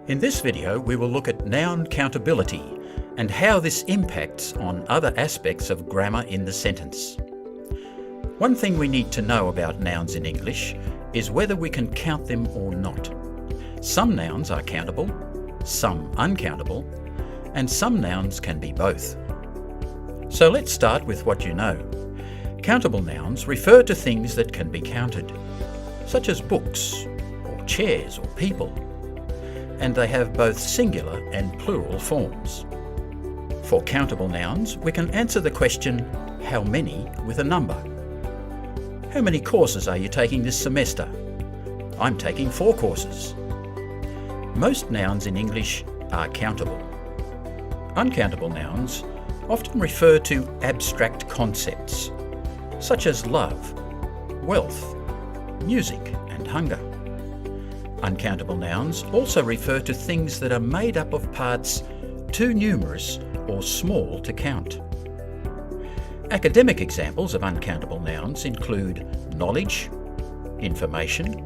In this video, we will look at noun countability and how this impacts on other aspects of grammar in the sentence. One thing we need to know about nouns in English is whether we can count them or not. Some nouns are countable, some uncountable, and some nouns can be both. So let's start with what you know. Countable nouns refer to things that can be counted, such as books, or chairs, or people. And they have both singular and plural forms. For countable nouns, we can answer the question, how many, with a number. How many courses are you taking this semester? I'm taking 4 courses. Most nouns in English are countable. Uncountable nouns often refer to abstract concepts, such as love, wealth, music, and hunger. Uncountable nouns also refer to things that are made up of parts too numerous or small to count. Academic examples of uncountable nouns include knowledge, information,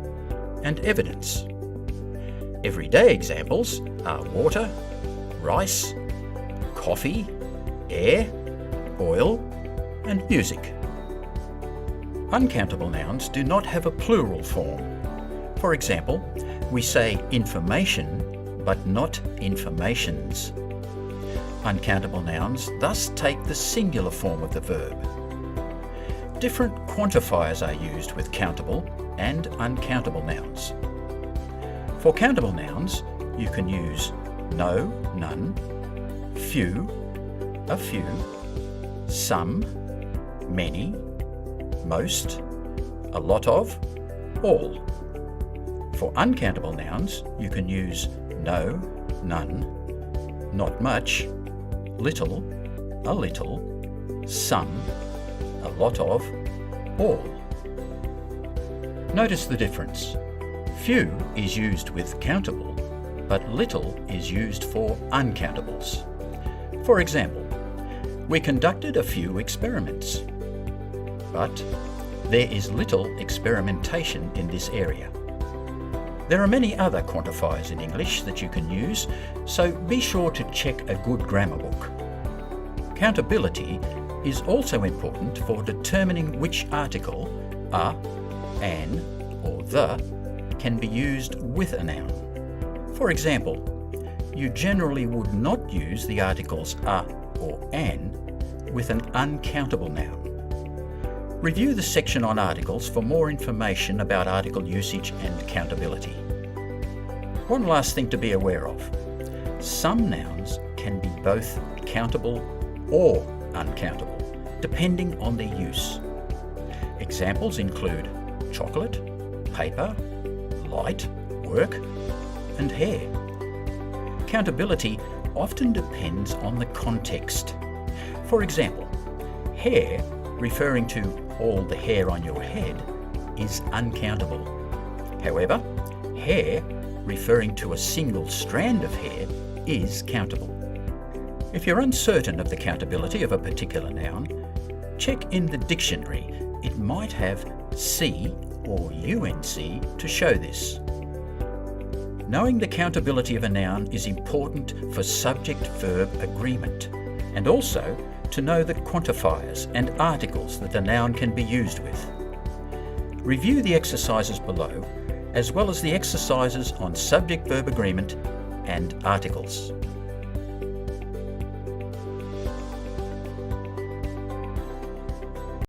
and evidence. Everyday examples are water, rice, coffee, air, oil, and music. Uncountable nouns do not have a plural form. For example, we say information, but not informations. Uncountable nouns thus take the singular form of the verb. Different quantifiers are used with countable and uncountable nouns. For countable nouns, you can use no, none, few, a few, some, many, most, a lot of, all. For uncountable nouns, you can use no, none, not much, little, a little, some, a lot of, all. Notice the difference. Few is used with countable, but little is used for uncountables. For example, we conducted a few experiments, but there is little experimentation in this area. There are many other quantifiers in English that you can use, so be sure to check a good grammar book. Countability is also important for determining which article, a, an, or the, can be used with a noun. For example, you generally would not use the articles a or an with an uncountable noun. Review the section on articles for more information about article usage and countability. One last thing to be aware of. Some nouns can be both countable or uncountable, depending on their use. Examples include chocolate, paper, light, work, and hair. Countability often depends on the context. For example, hair, referring to all the hair on your head, is uncountable. However, hair, referring to a single strand of hair, is countable. If you're uncertain of the countability of a particular noun, check in the dictionary. It might have C or UNC to show this. Knowing the countability of a noun is important for subject-verb agreement, and also to know the quantifiers and articles that the noun can be used with. Review the exercises below, as well as the exercises on subject-verb agreement and articles.